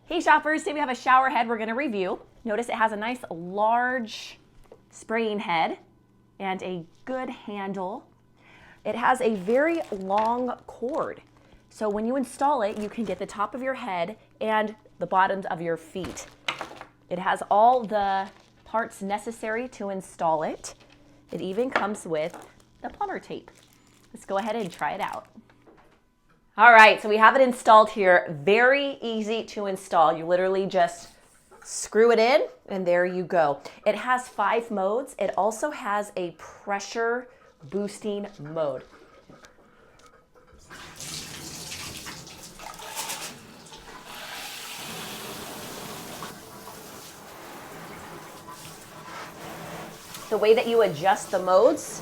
Hey shoppers, today we have a shower head we're going to review. Notice it has a nice large spraying head and a good handle. It has a very long cord. So when you install it, you can get the top of your head and the bottoms of your feet. It has all the parts necessary to install it. It even comes with the plumber tape. Let's go ahead and try it out. All right, so we have it installed here. Very easy to install. You literally just screw it in and there you go. It has 5 modes. It also has a pressure boosting mode. The way that you adjust the modes